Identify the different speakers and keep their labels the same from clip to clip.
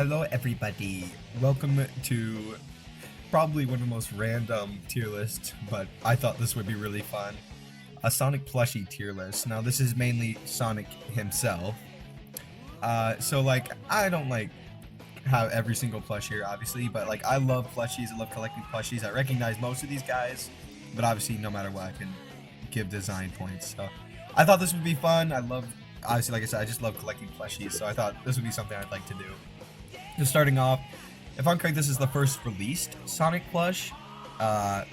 Speaker 1: Hello everybody, welcome to probably one of the most random tier lists, but I thought this would be really fun. A Sonic plushie tier list. Now this is mainly Sonic himself. So like, I don't like have every single plush here obviously, but like I love plushies, I love collecting plushies. I recognize most of these guys, but obviously no matter what I can give design points. So I thought this would be fun. Obviously like I said, I just love collecting plushies, so I thought this would be something I'd like to do. Just starting off, if I'm correct, this is the first released Sonic plush. I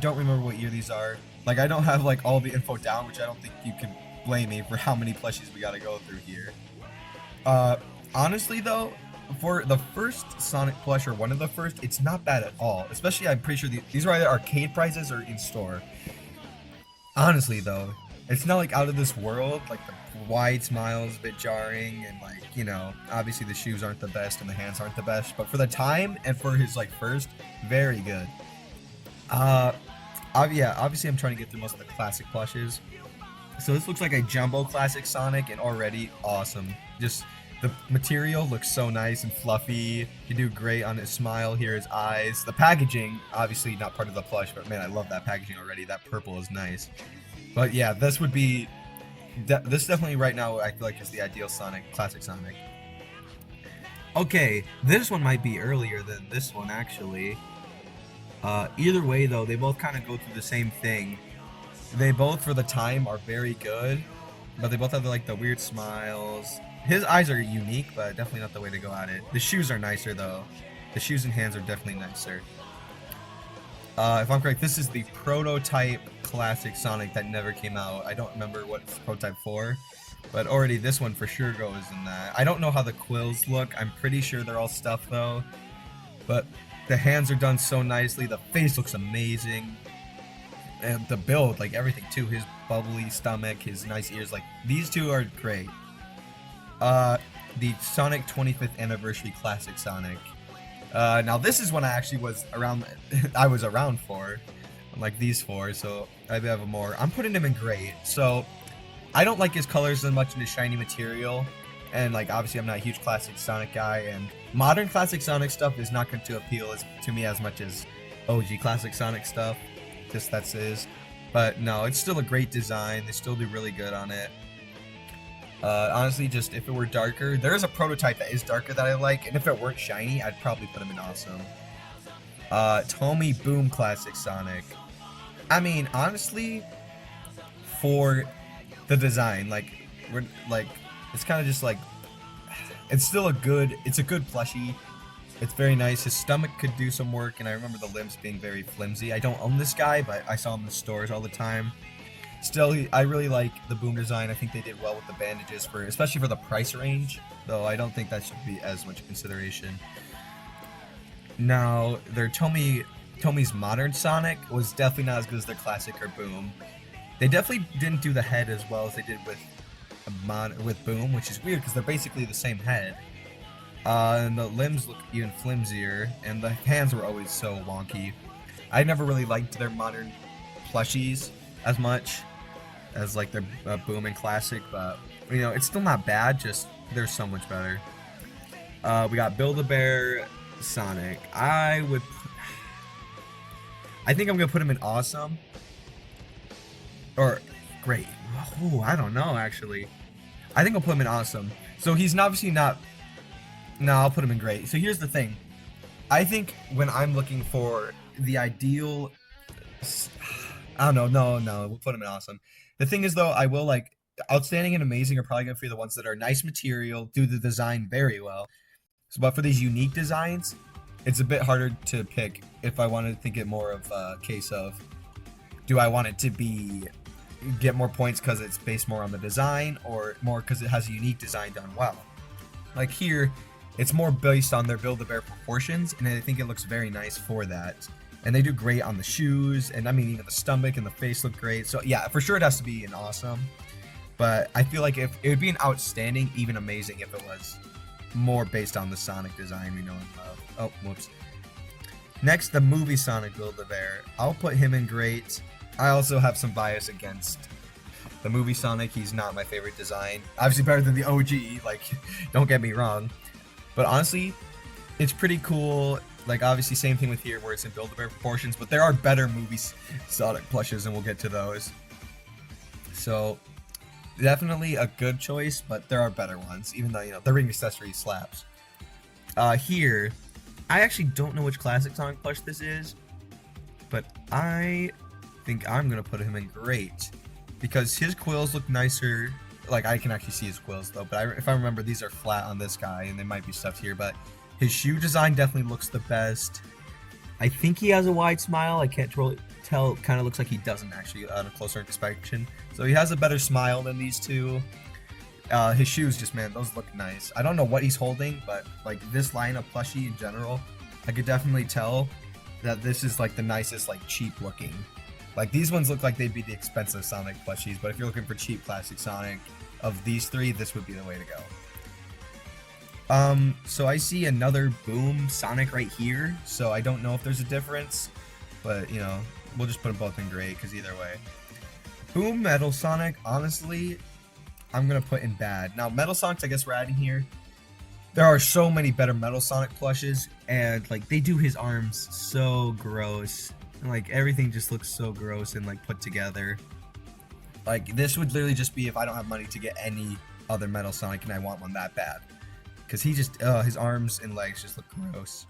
Speaker 1: don't remember what year these are. Like, I don't have like all the info down, which I don't think you can blame me for how many plushies we gotta go through here. Honestly though, for the first Sonic plush, or one of the first, it's not bad at all. Especially, I'm pretty sure these are either arcade prices or in store. Honestly though, it's not like out of this world. Like the wide smiles, a bit jarring, and like, you know, obviously the shoes aren't the best and the hands aren't the best, but for the time and for his like first, very good. Yeah, obviously I'm trying to get through most of the classic plushes. So this looks like a jumbo classic Sonic, and already awesome. Just the material looks so nice and fluffy. You do great on his smile here, his eyes. The packaging, obviously not part of the plush, but man, I love that packaging already. That purple is nice. But yeah, this would be this definitely right now I feel like is the ideal Sonic, classic Sonic. Okay, this one might be earlier than this one actually. Either way though, they both kind of go through the same thing. They both for the time are very good, but they both have like the weird smiles. His eyes are unique, but definitely not the way to go at it. The shoes are nicer though. The shoes and hands are definitely nicer. If I'm correct, this is the prototype classic Sonic that never came out. I don't remember what it's prototype for, but already this one for sure goes in that. I don't know how the quills look. I'm pretty sure they're all stuffed though, but the hands are done so nicely. The face looks amazing, and the build, like everything too. His bubbly stomach, his nice ears, like these two are great. The Sonic 25th Anniversary Classic Sonic. Now this is when I actually was around. I was around for, like these four. So I have a more. I'm putting him in great. So I don't like his colors as much in his shiny material, and like obviously I'm not a huge classic Sonic guy, and modern classic Sonic stuff is not going to appeal to me as much as OG classic Sonic stuff. Just that's is. But no, it's still a great design. They still do really good on it. Honestly, just if it were darker, there is a prototype that is darker that I like, and if it weren't shiny, I'd probably put him in awesome. Tommy Boom Classic Sonic. I mean, honestly, for the design, like it's kind of just like, it's still a good plushie. It's very nice. His stomach could do some work, and I remember the limbs being very flimsy. I don't own this guy, but I saw him in the stores all the time. Still, I really like the Boom design. I think they did well with the bandages, especially for the price range, though I don't think that should be as much consideration. Now, their Tommy's modern Sonic was definitely not as good as their classic or Boom. They definitely didn't do the head as well as they did with Boom, which is weird because they're basically the same head. And the limbs look even flimsier, and the hands were always so wonky. I never really liked their modern plushies as much as like their Boom and Classic, but you know, it's still not bad, just they're so much better. We got Build-A-Bear Sonic. I think I'm gonna put him in awesome or great. Oh, I don't know actually. I think I'll put him in awesome. So he's obviously not. No, I'll put him in great. So here's the thing. I think when I'm looking for the ideal, I don't know. No, we'll put him in awesome. The thing is, though, I will like outstanding and amazing are probably gonna be the ones that are nice material, do the design very well. So, but for these unique designs, it's a bit harder to pick if I want to think it more of a case of, do I want it to get more points because it's based more on the design, or more because it has a unique design done well. Like here, it's more based on their Build-A-Bear proportions, and I think it looks very nice for that. And they do great on the shoes, and I mean even the stomach and the face look great. So yeah, for sure it has to be an awesome. But I feel like if it would be an outstanding, even amazing if it was more based on the Sonic design we know and love. Oh, whoops. Next, the movie Sonic Build-A-Bear. I'll put him in great. I also have some bias against the movie Sonic. He's not my favorite design. Obviously better than the OG, like, don't get me wrong. But honestly, it's pretty cool. Like, obviously, same thing with here where it's in Build-A-Bear proportions, but there are better Sonic plushes, and we'll get to those. So, definitely a good choice, but there are better ones, even though, you know, the ring accessory slaps. Here, I actually don't know which classic Sonic plush this is, but I think I'm going to put him in great, because his quills look nicer. Like, I can actually see his quills, though, but if I remember, these are flat on this guy, and they might be stuffed here, but his shoe design definitely looks the best. I think he has a wide smile. I can't really tell. It kind of looks like he doesn't actually on a closer inspection. So he has a better smile than these two. His shoes, just, man, those look nice. I don't know what he's holding, but like this line of plushie in general, I could definitely tell that this is like the nicest, like cheap looking. Like these ones look like they'd be the expensive Sonic plushies, but if you're looking for cheap classic Sonic of these three, this would be the way to go. So I see another Boom Sonic right here, so I don't know if there's a difference, but, you know, we'll just put them both in great, because either way. Boom Metal Sonic, honestly, I'm going to put in bad. Now, Metal Sonics, I guess we're adding here. There are so many better Metal Sonic plushes, and, like, they do his arms so gross. And, like, everything just looks so gross and, like, put together. Like, this would literally just be if I don't have money to get any other Metal Sonic and I want one that bad. Because he just, his arms and legs just look gross.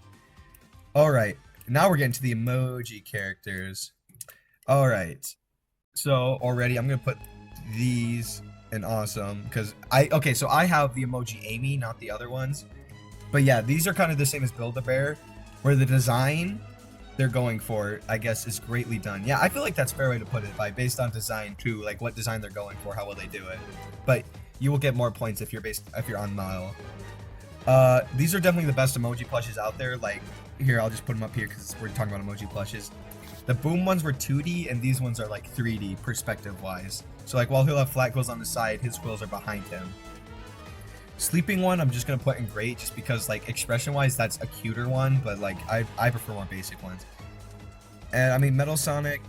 Speaker 1: Alright, now we're getting to the emoji characters. Alright, so already I'm going to put these in awesome. Because so I have the emoji Amy, not the other ones. But yeah, these are kind of the same as Build-A-Bear, where the design they're going for, I guess, is greatly done. Yeah, I feel like that's a fair way to put it, by based on design too, like what design they're going for, how well they do it. But you will get more points if you're on Mile. These are definitely the best emoji plushes out there. Like, here, I'll just put them up here because we're talking about emoji plushes. The Boom ones were 2D, and these ones are like 3D perspective-wise. So, like, while he'll have flat quills on the side, his quills are behind him. Sleeping one, I'm just gonna put in great, just because, like, expression-wise, that's a cuter one, but, like, I prefer more basic ones. And, I mean, Metal Sonic,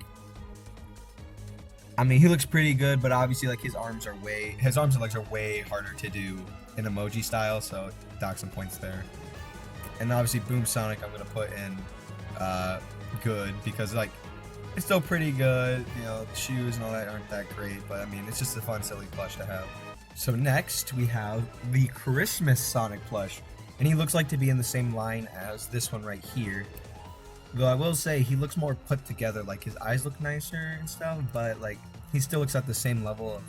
Speaker 1: I mean, he looks pretty good, but obviously, like, his arms and legs are way harder to do in emoji style, so dock some points there. And obviously Boom Sonic I'm gonna put in good, because like it's still pretty good. You know, the shoes and all that aren't that great, but I mean it's just a fun silly plush to have. So next we have the Christmas Sonic plush, and he looks like to be in the same line as this one right here. Though I will say he looks more put together, like his eyes look nicer and stuff, but like he still looks at the same level of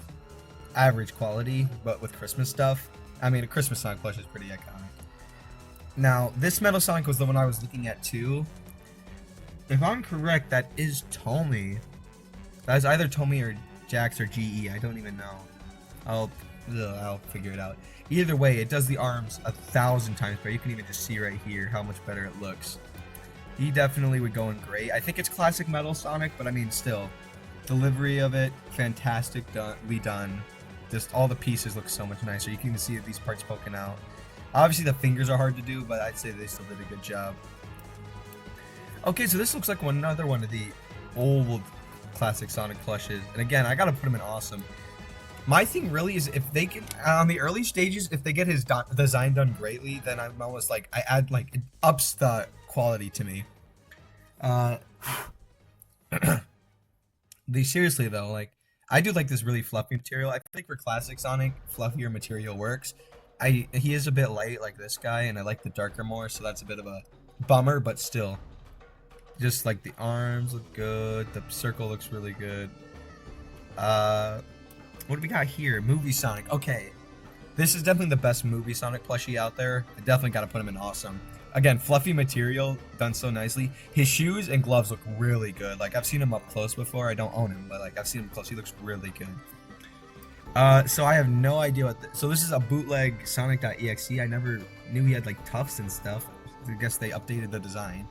Speaker 1: average quality, but with Christmas stuff. I mean, a Christmas Sonic plush is pretty iconic. Now, this Metal Sonic was the one I was looking at too. If I'm correct, that is Tommy. That is either Tommy or Jax or GE. I don't even know. I'll figure it out. Either way, it does the arms 1,000 times better. You can even just see right here how much better it looks. He definitely would go in great. I think it's classic Metal Sonic, but I mean, still, delivery of it, fantastically done. Just all the pieces look so much nicer. You can even see these parts poking out. Obviously, the fingers are hard to do, but I'd say they still did a good job. Okay, so this looks like another one of the old classic Sonic plushes. And again, I gotta put him in awesome. My thing really is if they can, on the early stages, if they get his design done greatly, then I'm almost like, it ups the quality to me. Seriously though, like, I do like this really fluffy material. I think for classic Sonic, fluffier material works. He is a bit light like this guy, and I like the darker more, so that's a bit of a bummer, but still. Just like the arms look good, the circle looks really good. What do we got here? Movie Sonic. Okay. This is definitely the best movie Sonic plushie out there. I definitely gotta put him in awesome. Again, fluffy material, done so nicely. His shoes and gloves look really good. Like, I've seen him up close before. I don't own him, but, like, I've seen him close. He looks really good. So I have no idea what... So this is a bootleg Sonic.exe. I never knew he had, like, tufts and stuff. I guess they updated the design.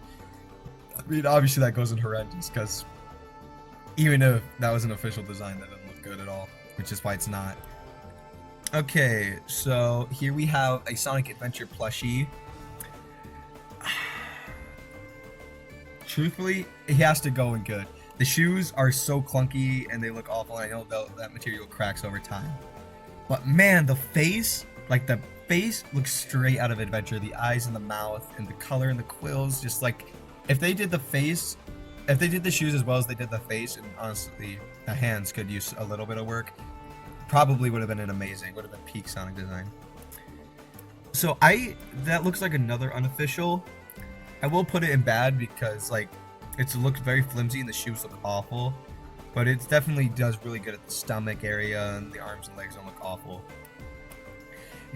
Speaker 1: I mean, obviously that goes in horrendous, because even if that was an official design, that doesn't look good at all, which is why it's not. Okay, so here we have a Sonic Adventure plushie. Truthfully, he has to go in good. The shoes are so clunky and they look awful. I know that material cracks over time. But man, the face, like the face looks straight out of Adventure. The eyes and the mouth and the color and the quills, just like if they did the face, if they did the shoes as well as they did the face, and honestly, the hands could use a little bit of work, probably would have been would have been peak Sonic design. So that looks like another unofficial. I will put it in bad because like it looks very flimsy and the shoes look awful, but it definitely does really good at the stomach area, and the arms and legs don't look awful.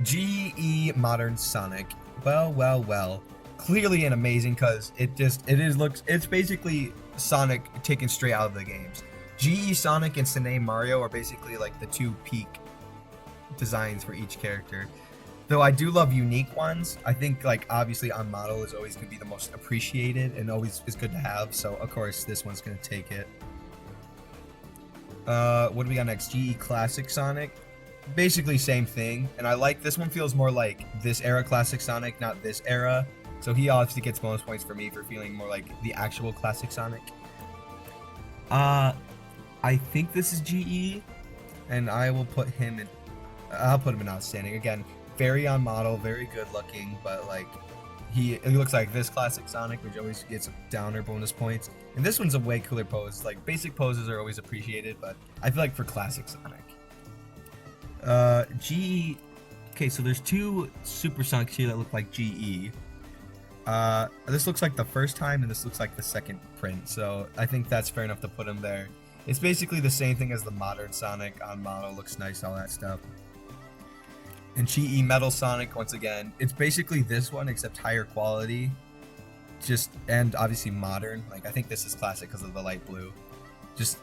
Speaker 1: GE Modern Sonic. Well. Clearly an amazing, because it's basically Sonic taken straight out of the games. GE Sonic and Sine Mario are basically like the two peak designs for each character. Though I do love unique ones. I think like obviously on model is always going to be the most appreciated and always is good to have. So of course this one's going to take it. What do we got next? GE Classic Sonic. Basically same thing. And I like this one, feels more like this era Classic Sonic, not this era. So he obviously gets bonus points for me for feeling more like the actual Classic Sonic. I think this is GE, and I will put him in. I'll put him in Outstanding again. Very on model, very good looking, but like he looks like this Classic Sonic, which always gets downer bonus points. And this one's a way cooler pose. Like basic poses are always appreciated, but I feel like for Classic Sonic, GE. Okay, so there's two Super Sonics here that look like GE. This looks like the first time, and this looks like the second print. So I think that's fair enough to put him there. It's basically the same thing as the modern Sonic on model. Looks nice, all that stuff. And GE Metal Sonic, once again, it's basically this one except higher quality, and obviously modern. Like I think this is classic because of the light blue. Just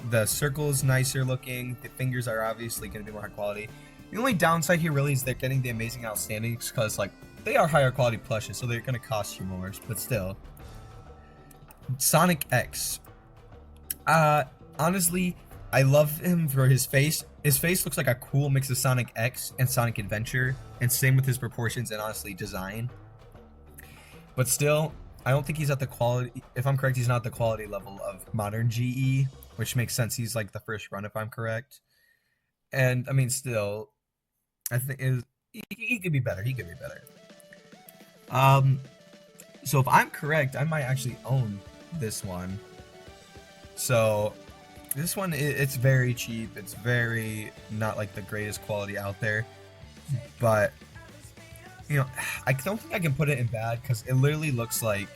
Speaker 1: the circle is nicer looking. The fingers are obviously going to be more high quality. The only downside here really is they're getting the amazing outstandings because like they are higher quality plushes, so they're going to cost you more. But still, Sonic X. Honestly, I love him for his face. His face looks like a cool mix of Sonic X and Sonic Adventure, and same with his proportions and honestly design. But still, I don't think he's at the quality. If I'm correct, he's not the quality level of modern GE, which makes sense. He's like the first run, if I'm correct. And I mean, still, I think he could be better. He could be better. So if I'm correct, I might actually own this one. So this one, it's very cheap. It's very not like the greatest quality out there, but you know, I don't think I can put it in bad because it literally looks like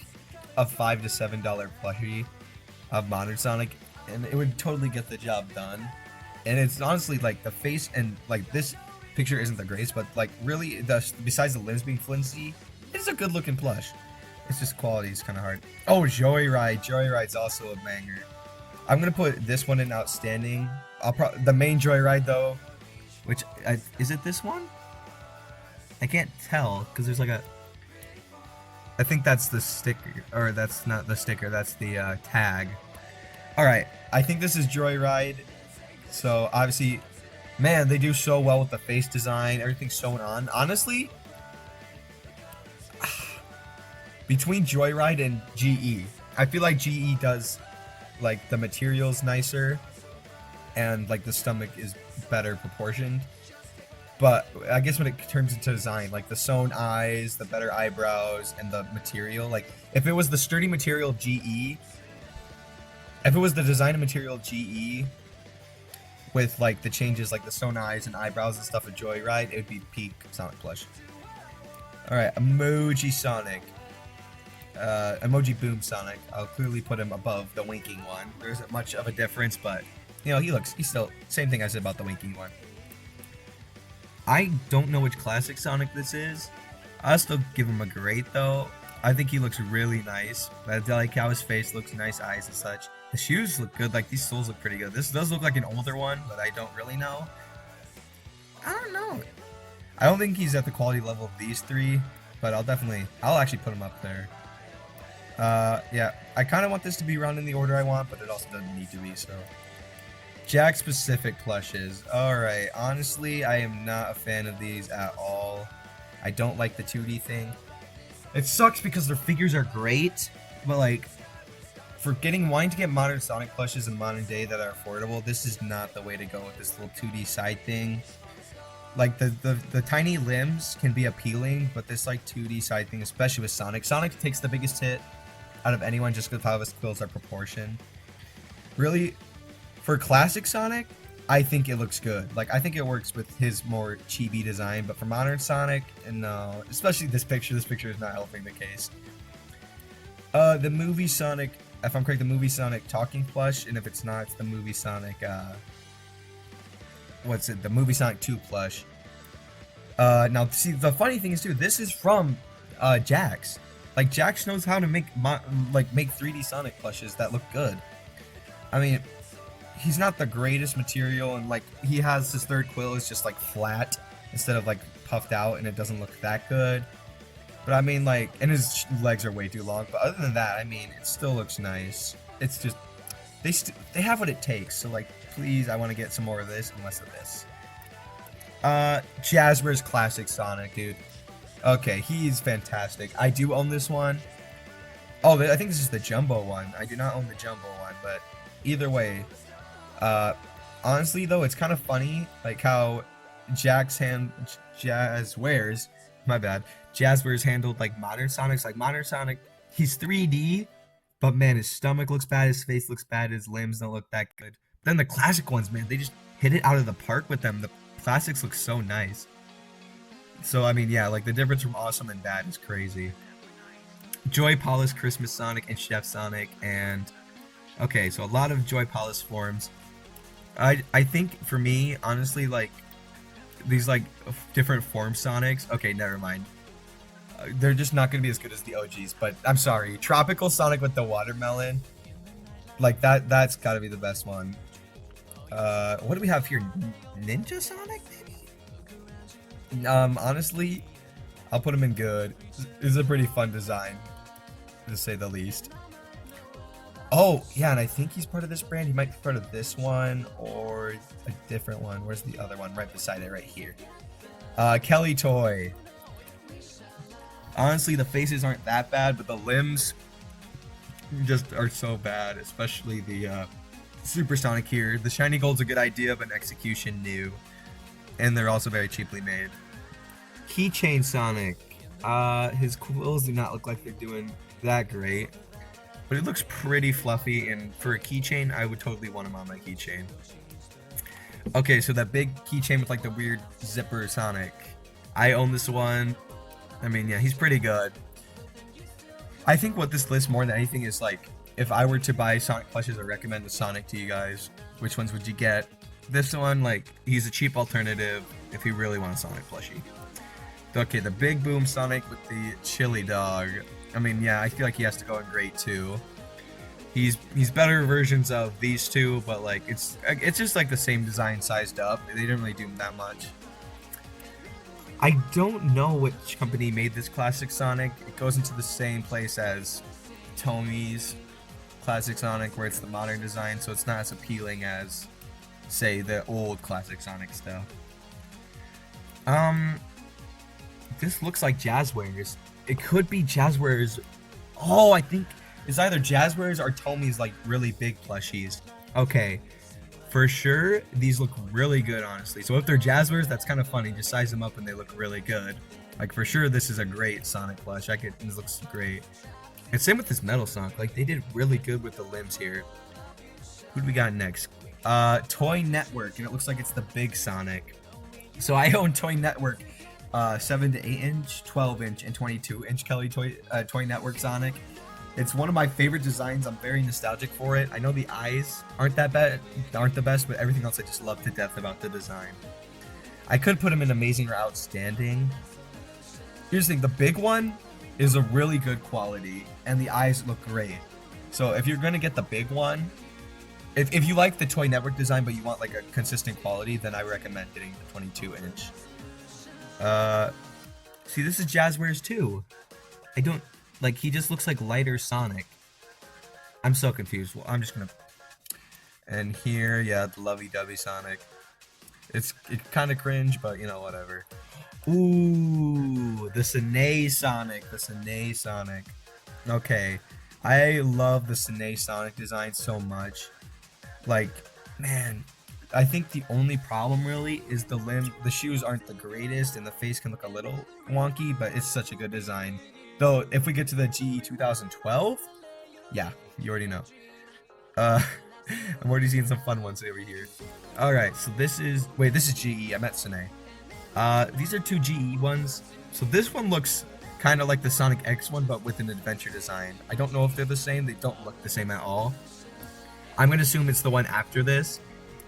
Speaker 1: a $5 to $7 plushie of modern Sonic, and it would totally get the job done. And it's honestly like the face and like this picture isn't the greatest, but like really, besides the limbs being flimsy, it's a good looking plush. It's just quality is kind of hard. Oh, Joyride. Joyride's also a banger. I'm gonna put this one in Outstanding. The main Joyride though, which is it this one? I can't tell because there's like I think that's the sticker, or that's not the sticker. That's the tag. All right, I think this is Joyride. So obviously, man, they do so well with the face design. Everything's sewn on. Honestly, between Joyride and GE, I feel like GE does like the materials nicer, and like the stomach is better proportioned. But I guess when it turns into design, like the sewn eyes, the better eyebrows, and the material, like if it was the sturdy material GE, if it was the design of material GE with like the changes like the sewn eyes and eyebrows and stuff of Joyride, it would be peak Sonic plush. Alright, Emoji Sonic. Emoji Boom Sonic. I'll clearly put him above the winking one. There isn't much of a difference, but you know, he's still same thing I said about the winking one. I don't know which classic Sonic this is. I'll still give him a great though. I think he looks really nice. I like how his face looks nice, eyes and such. The shoes look good, like these soles look pretty good. This does look like an older one, but I don't really know. I don't know. I don't think he's at the quality level of these three, but I'll actually put him up there. Yeah, I kind of want this to be around in the order I want, but it also doesn't need to be, so. Jack specific plushes. Alright, honestly, I am not a fan of these at all. I don't like the 2D thing. It sucks because their figures are great, but like, for wanting to get modern Sonic plushes in modern day that are affordable, this is not the way to go with this little 2D side thing. Like the tiny limbs can be appealing, but this like 2D side thing, especially with Sonic. Sonic takes the biggest hit out of anyone just because how his quills are proportioned. Really, for classic Sonic, I think it looks good. Like, I think it works with his more chibi design, but for modern Sonic, and no, especially this picture is not helping the case. The movie Sonic, if I'm correct, the movie Sonic talking plush, and if it's not, it's the movie Sonic, what's it? The movie Sonic 2 plush. Now, see, the funny thing is, too, this is from, Jax. Like, Jax knows how to make 3D Sonic plushes that look good. I mean, he's not the greatest material, and like he has his third quill is just like flat instead of like puffed out, and it doesn't look that good. But I mean, like, and his legs are way too long. But other than that, I mean, it still looks nice. It's just they have what it takes. So like, please, I want to get some more of this and less of this. Jazzware's classic Sonic, dude. Okay, he's fantastic. I do own this one. Oh, I think this is the jumbo one. I do not own the jumbo one, but either way, honestly though, it's kind of funny like how Jazzwares handled like modern Sonics. Like modern Sonic, he's 3D, but man, his stomach looks bad, his face looks bad, his limbs don't look that good. Then the classic ones, man, they just hit it out of the park with them. The classics look so nice. So I mean, yeah, like the difference from awesome and bad is crazy. Joy Palace Christmas Sonic and Chef Sonic, and okay, so a lot of Joy Palace forms. I think for me, honestly, like these like different form Sonics. Okay, never mind. They're just not gonna be as good as the OGs. But I'm sorry, Tropical Sonic with the watermelon, like that's got to be the best one. What do we have here? Ninja Sonic, maybe? Honestly, I'll put him in good. This is a pretty fun design, to say the least. Oh, yeah, and I think he's part of this brand. He might be part of this one or a different one. Where's the other one? Right beside it, right here. Kelly Toy. Honestly, the faces aren't that bad, but the limbs just are so bad, especially the Supersonic here. The shiny gold's a good idea, but execution new. And they're also very cheaply made. Keychain Sonic. His quills do not look like they're doing that great. But it looks pretty fluffy, and for a keychain, I would totally want him on my keychain. Okay, so that big keychain with like the weird zipper Sonic. I own this one. I mean, yeah, he's pretty good. I think what this lists more than anything is like, if I were to buy Sonic plushes or recommend the Sonic to you guys, which ones would you get? This one, like, he's a cheap alternative if you really want a Sonic plushie. Okay, the Big Boom Sonic with the chili dog. I mean, yeah, I feel like he has to go in great too. He's better versions of these two, but like it's just like the same design sized up. They didn't really do that much. I don't know which company made this classic Sonic. It goes into the same place as Tommy's classic Sonic, where it's the modern design, so it's not as appealing as, say, the old classic Sonic stuff. This looks like Jazzwares. It could be Jazzwares. Oh, I think it's either Jazzwares or Tommy's like really big plushies. Okay, for sure, these look really good, honestly. So if they're Jazzwares, that's kind of funny. Just size them up and they look really good. Like for sure, this is a great Sonic plush. This looks great. And same with this Metal Sonic. Like they did really good with the limbs here. Who do we got next? Toy Network, and it looks like it's the big Sonic. So I own Toy Network. 7 to 8 inch, 12 inch, and 22 inch Kelly Toy Network Sonic. It's one of my favorite designs. I'm very nostalgic for it. I know the eyes aren't that bad, aren't the best, but everything else I just love to death about the design. I could put him in amazing or outstanding. Here's the thing, the big one is a really good quality, and the eyes look great. So if you're gonna get the big one, if you like the Toy Network design but you want like a consistent quality, then I recommend getting the 22 inch. See, this is Jazzwares too. I don't like. He just looks like lighter Sonic. I'm so confused. Well, I'm just gonna. And here, yeah, the lovey-dovey Sonic. It's kind of cringe, but you know, whatever. Ooh, the Sine Sonic. The Sine Sonic. Okay, I love the Sine Sonic design so much. Like, man, I think the only problem really is the limb. The shoes aren't the greatest, and the face can look a little wonky, but it's such a good design. Though, if we get to the GE 2012, yeah, you already know. Uh, I'm already seeing some fun ones over here. All right, so this is this is GE. I meant Sine. These are two GE ones. So this one looks kind of like the Sonic X one, but with an adventure design. I don't know if they're the same. They don't look the same at all. I'm gonna assume it's the one after this.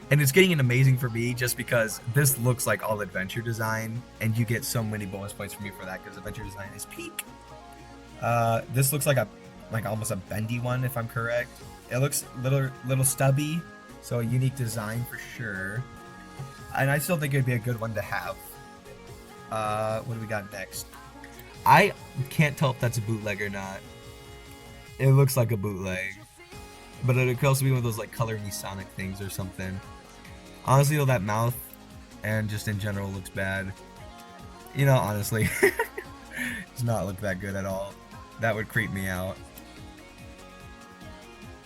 Speaker 1: And it's getting an amazing for me just because this looks like all adventure design, and you get so many bonus points for me for that because adventure design is peak. This looks like almost a bendy one if I'm correct. It looks little stubby, so a unique design for sure. And I still think it'd be a good one to have. What do we got next? I can't tell if that's a bootleg or not. It looks like a bootleg, but it could also be one of those like color me Sonic things or something. Honestly though, that mouth and just in general looks bad. You know, honestly, does not look that good at all. That would creep me out.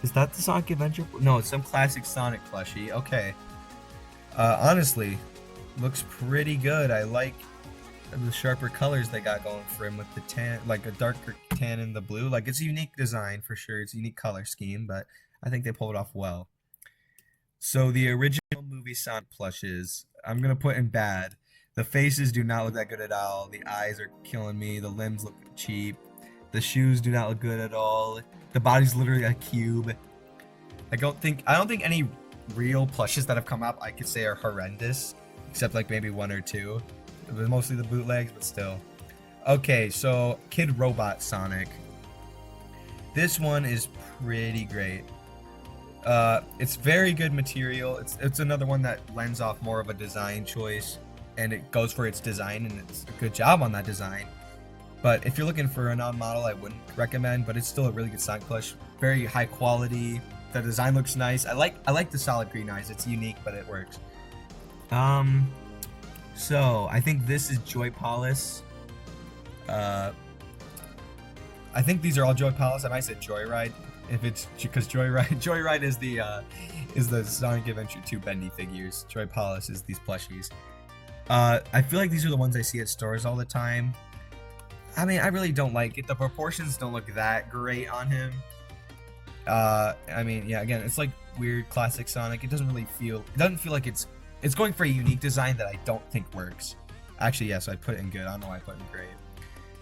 Speaker 1: Is that the Sonic Adventure? No, it's some classic Sonic plushie. Okay. Honestly, looks pretty good. I like the sharper colors they got going for him with the tan, like a darker tan in the blue. Like, it's a unique design for sure. It's a unique color scheme, but I think they pulled it off well. So the original movie Sonic plushes, I'm gonna put in bad. The faces do not look that good at all. The eyes are killing me. The limbs look cheap. The shoes do not look good at all. The body's literally a cube. I don't think any real plushes that have come out I could say are horrendous, except like maybe one or two. It was mostly the bootlegs, but still. Okay, so Kid Robot Sonic. This one is pretty great. It's very good material. It's another one that lends off more of a design choice, and it goes for its design, and it's a good job on that design. But if you're looking for a non-model, I wouldn't recommend, but it's still a really good Sonic plush. Very high quality. The design looks nice. I like the solid green eyes. It's unique, but it works. So I think this is Joy Palace. I think these are all Joy Palace. I might say Joyride, if it's because Joyride is the Sonic Adventure 2 bendy figures. Joy Palace is these plushies. I feel like these are the ones I see at stores all the time. I mean, I really don't like it. The proportions don't look that great on him. I mean, yeah, again, it's like weird classic Sonic. It doesn't feel like it's going for a unique design that I don't think works. Actually, yes, I put it in good. I don't know why I put it in great.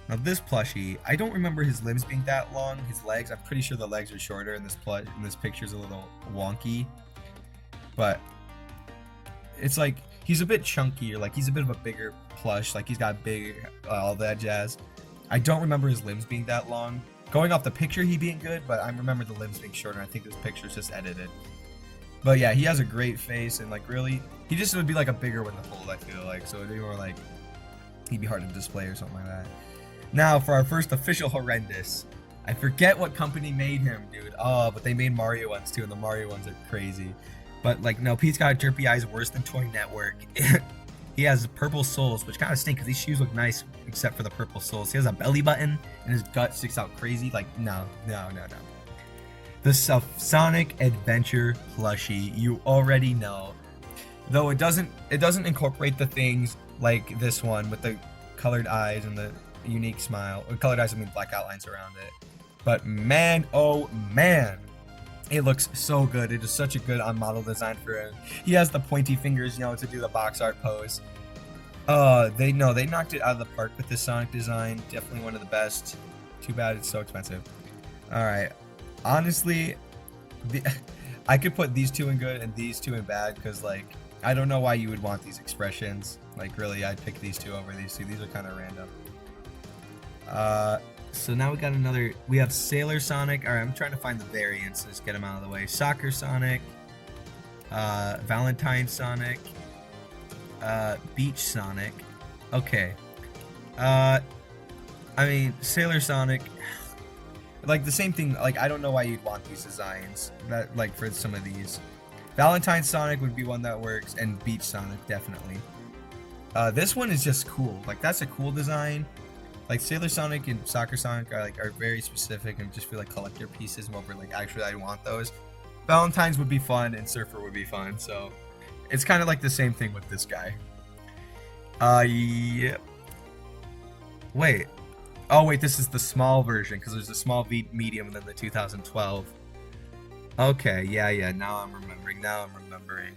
Speaker 1: Now this plushie, I don't remember his limbs being that long. His legs, I'm pretty sure the legs are shorter, and this picture's a little wonky. But it's like he's a bit chunkier, like he's a bit of a bigger plush, like he's got big, all that jazz. I don't remember his limbs being that long. Going off the picture, he being good, but I remember the limbs being shorter. I think this picture's just edited. But yeah, he has a great face, and like really, he just would be like a bigger one to hold, I feel like. So it'd be more like, he'd be hard to display or something like that. Now for our first official horrendous. I forget what company made him, dude. Oh, but they made Mario ones too, and the Mario ones are crazy. But like, no, Pete's got derpy eyes worse than Toy Network. He has purple soles, which kind of stink because these shoes look nice except for the purple soles. He has a belly button, and his gut sticks out crazy. Like, no. The Sonic Adventure plushie, you already know. Though it doesn't incorporate the things like this one with the colored eyes and the unique smile. Or colored eyes, I mean black outlines around it. But man, oh man, it looks so good. It is such a good on-model design for him. He has the pointy fingers, you know, to do the box art pose. They knocked it out of the park with this Sonic design. Definitely one of the best. Too bad it's so expensive. All right, honestly, I could put these two in good and these two in bad because like I don't know why you would want these expressions. Like really, I'd pick these two over these two. These are kind of random. So now we have Sailor Sonic. All right, I'm trying to find the variants. Let's get them out of the way. Soccer Sonic, Valentine Sonic, Beach Sonic. Okay. I mean, Sailor Sonic, like the same thing. Like, I don't know why you'd want these designs that like for some of these. Valentine Sonic would be one that works, and Beach Sonic definitely. This one is just cool. Like, that's a cool design. Like Sailor Sonic and Soccer Sonic are very specific and just feel like collector pieces more than like actually I want those. Valentine's would be fun and Surfer would be fun, so It's kind of like the same thing with this guy. Yeah. Wait. Oh, wait, this is the small version, because there's the small, medium, and then the 2012. Okay, yeah, now I'm remembering.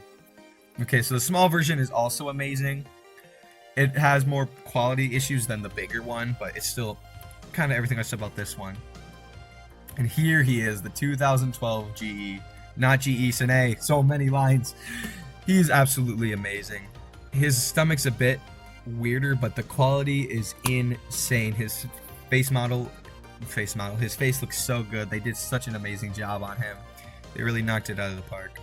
Speaker 1: Okay, so the small version is also amazing. It has more quality issues than the bigger one, but it's still kind of everything I said about this one. And here he is, the 2012 GE. Not GE Sine, so many lines. He's absolutely amazing. His stomach's a bit weirder, but the quality is insane. His face looks so good. They did such an amazing job on him. They really knocked it out of the park.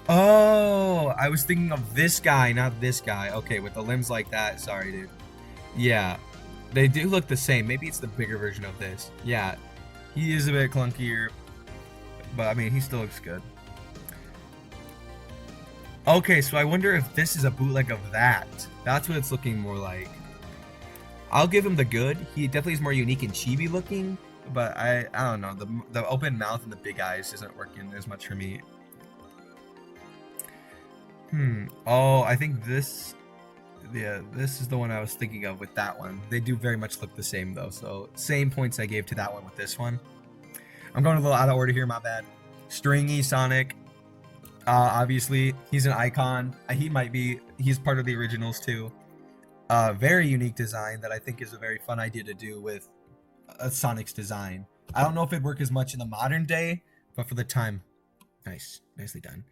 Speaker 1: Oh, I was thinking of this guy, not this guy. Okay, with the limbs like that. Sorry, dude. Yeah, they do look the same. Maybe it's the bigger version of this. Yeah, he is a bit clunkier, but I mean, he still looks good. Okay, so I wonder if this is a bootleg of that. That's what it's looking more like. I'll give him the good. He definitely is more unique and chibi looking, but I don't know. The open mouth and the big eyes isn't working as much for me. Oh, I think this... Yeah, this is the one I was thinking of with that one. They do very much look the same, though. So, same points I gave to that one with this one. I'm going a little out of order here, my bad. Stringy Sonic. Obviously, he's an icon. He's part of the originals, too. Very unique design that I think is a very fun idea to do with Sonic's design. I don't know if it'd work as much in the modern day, but for the time, nicely done.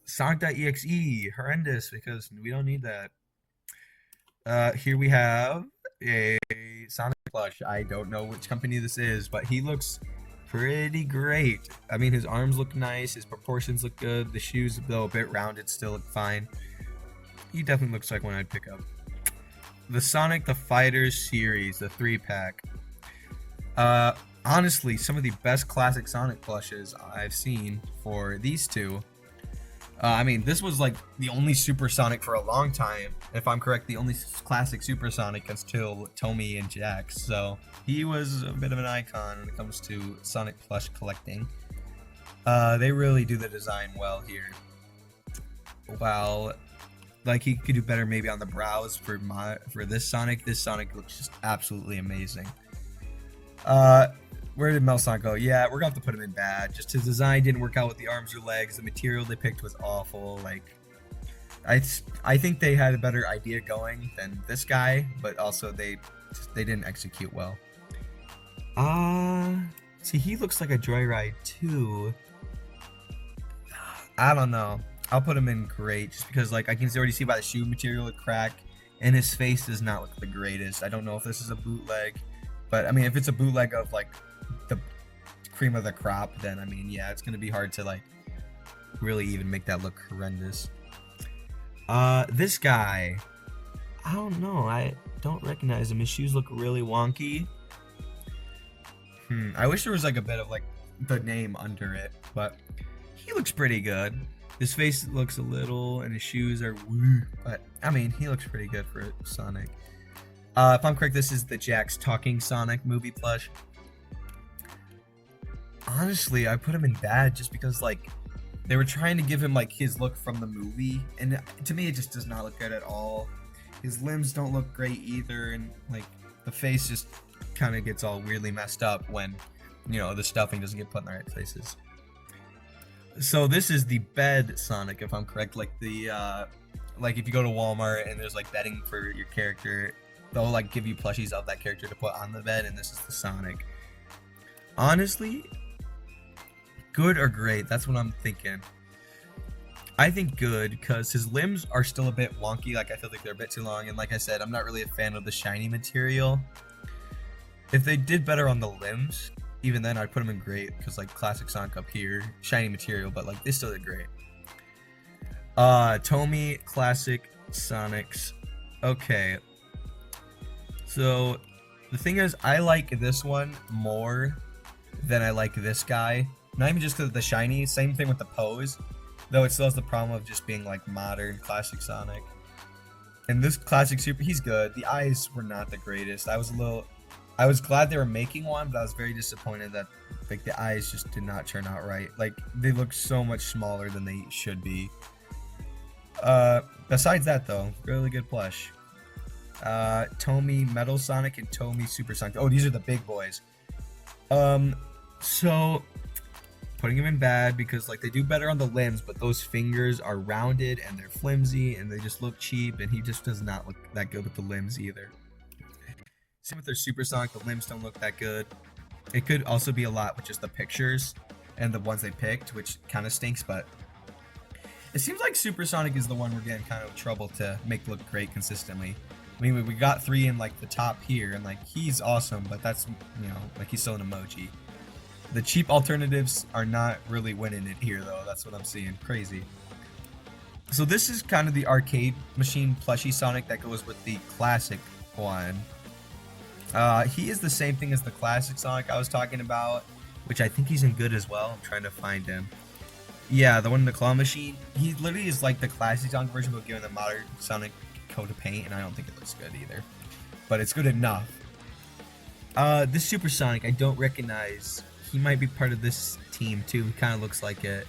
Speaker 1: Sonic.exe, horrendous, because we don't need that. Here we have a Sonic Plush. I don't know which company this is, but he looks pretty great. I mean, his arms look nice, his proportions look good, the shoes, though a bit rounded, still look fine. He definitely looks like one I'd pick up. The Sonic the Fighters series, the 3-pack. Honestly, some of the best classic Sonic plushes I've seen for these two. I mean, this was like the only Super Sonic for a long time. If I'm correct, the only classic Super Sonic until Tommy and Jax. So he was a bit of an icon when it comes to Sonic plush collecting. They really do the design well here. While, like, he could do better maybe on the brows for this Sonic. This Sonic looks just absolutely amazing. Where did Melson go? Yeah, we're gonna have to put him in bad. Just his design didn't work out with the arms or legs. The material they picked was awful. Like, I think they had a better idea going than this guy, but also they didn't execute well. See, he looks like a Joyride too. I don't know. I'll put him in great just because, like, I can already see by the shoe material it crack, and his face does not look the greatest. I don't know if this is a bootleg, but I mean, if it's a bootleg of like the cream of the crop, then I mean, yeah, it's gonna be hard to like really even make that look horrendous. This guy, I don't know. I don't recognize him. His shoes look really wonky. I wish there was like a bit of like the name under it, but he looks pretty good. His face looks a little, and his shoes are woo, but I mean, he looks pretty good for Sonic. If I'm correct, this is the Jax Talking Sonic movie plush. Honestly, I put him in bad just because, like, they were trying to give him, like, his look from the movie, and to me, it just does not look good at all. His limbs don't look great either, and, like, the face just kind of gets all weirdly messed up when, you know, the stuffing doesn't get put in the right places. So this is the bed Sonic, if I'm correct. Like, the, like, if you go to Walmart and there's, like, bedding for your character, they'll, like, give you plushies of that character to put on the bed, and this is the Sonic. Honestly, good or great? That's what I'm thinking. I think good, because his limbs are still a bit wonky. Like, I feel like they're a bit too long, and like I said, I'm not really a fan of the shiny material. If they did better on the limbs, even then I'd put them in great, because like classic Sonic up here, shiny material, but like they still did great. Tommy classic Sonics. Okay. So the thing is, I like this one more than I like this guy. Not even just because of the shiny, same thing with the pose. Though it still has the problem of just being like modern classic Sonic. And this classic Super, he's good. The eyes were not the greatest. I was a little I was glad they were making one, but I was very disappointed that like the eyes just did not turn out right. Like they look so much smaller than they should be. Besides that though, really good plush. Tomy Metal Sonic and Tomy Super Sonic. Oh, these are the big boys. So putting him in bad because like they do better on the limbs, but those fingers are rounded and they're flimsy and they just look cheap, and he just does not look that good with the limbs either. Same with their Supersonic, the limbs don't look that good. It could also be a lot with just the pictures and the ones they picked, which kind of stinks, but it seems like Supersonic is the one we're getting kind of trouble to make look great consistently. I mean, we got 3 in like the top here, and like he's awesome, but that's, you know, like he's still an emoji. The cheap alternatives are not really winning it here though. That's what I'm seeing. Crazy. So this is kind of the arcade machine plushie Sonic that goes with the classic one. He is the same thing as the classic Sonic I was talking about, which I think he's in good as well. I'm trying to find him. Yeah, the one in the claw machine. He literally is like the classic Sonic version, but given the modern Sonic coat of paint, and I don't think it looks good either. But it's good enough. This Super Sonic, I don't recognize. He might be part of this team too. He kind of looks like it.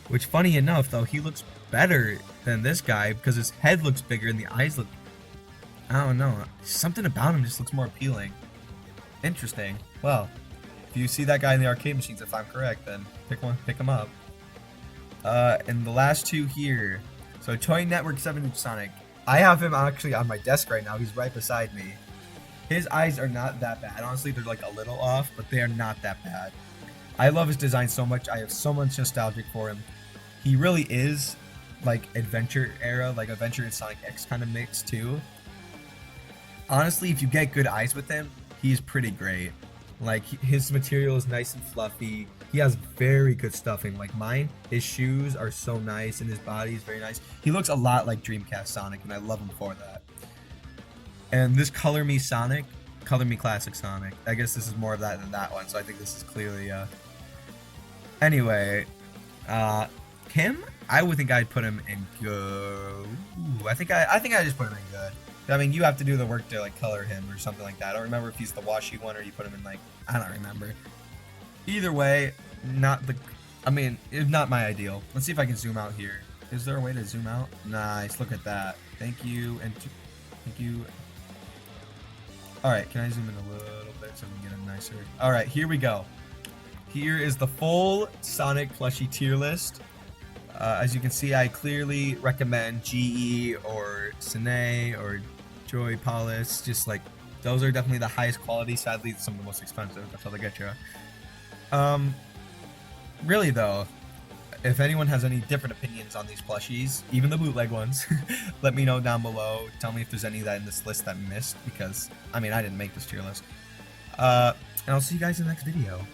Speaker 1: Which, funny enough, though, he looks better than this guy because his head looks bigger and the eyes look... I don't know. Something about him just looks more appealing. Interesting. Well, if you see that guy in the arcade machines, if I'm correct, then pick him up. And the last 2 here. So Toy Network 7-inch Sonic. I have him actually on my desk right now. He's right beside me. His eyes are not that bad. Honestly, they're like a little off, but they are not that bad. I love his design so much. I have so much nostalgic for him. He really is like adventure era, like Adventure and Sonic X kind of mix too. Honestly, if you get good eyes with him, he's pretty great. Like his material is nice and fluffy. He has very good stuffing. Like mine, his shoes are so nice and his body is very nice. He looks a lot like Dreamcast Sonic, and I love him for that. And this Color Me Sonic, Color Me Classic Sonic. I guess this is more of that than that one, so I think this is clearly Anyway, him, I would think I'd put him in good. Ooh, I think I just put him in good. I mean, you have to do the work to like color him or something like that. I don't remember if he's the washy one or you put him in like, I don't remember. Either way, not the, I mean, it's not my ideal. Let's see if I can zoom out here. Is there a way to zoom out? Nice, look at that. Thank you, and thank you. All right, can I zoom in a little bit so we can get a nicer? All right, here we go. Here is the full Sonic plushie tier list. As you can see, I clearly recommend GE or Sine or Joy Polish. Just like those are definitely the highest quality. Sadly, some of the most expensive. That's how they get you. Really though, if anyone has any different opinions on these plushies, even the bootleg ones, let me know down below. Tell me if there's any that in this list that missed, because I mean I didn't make this tier list. And I'll see you guys in the next video.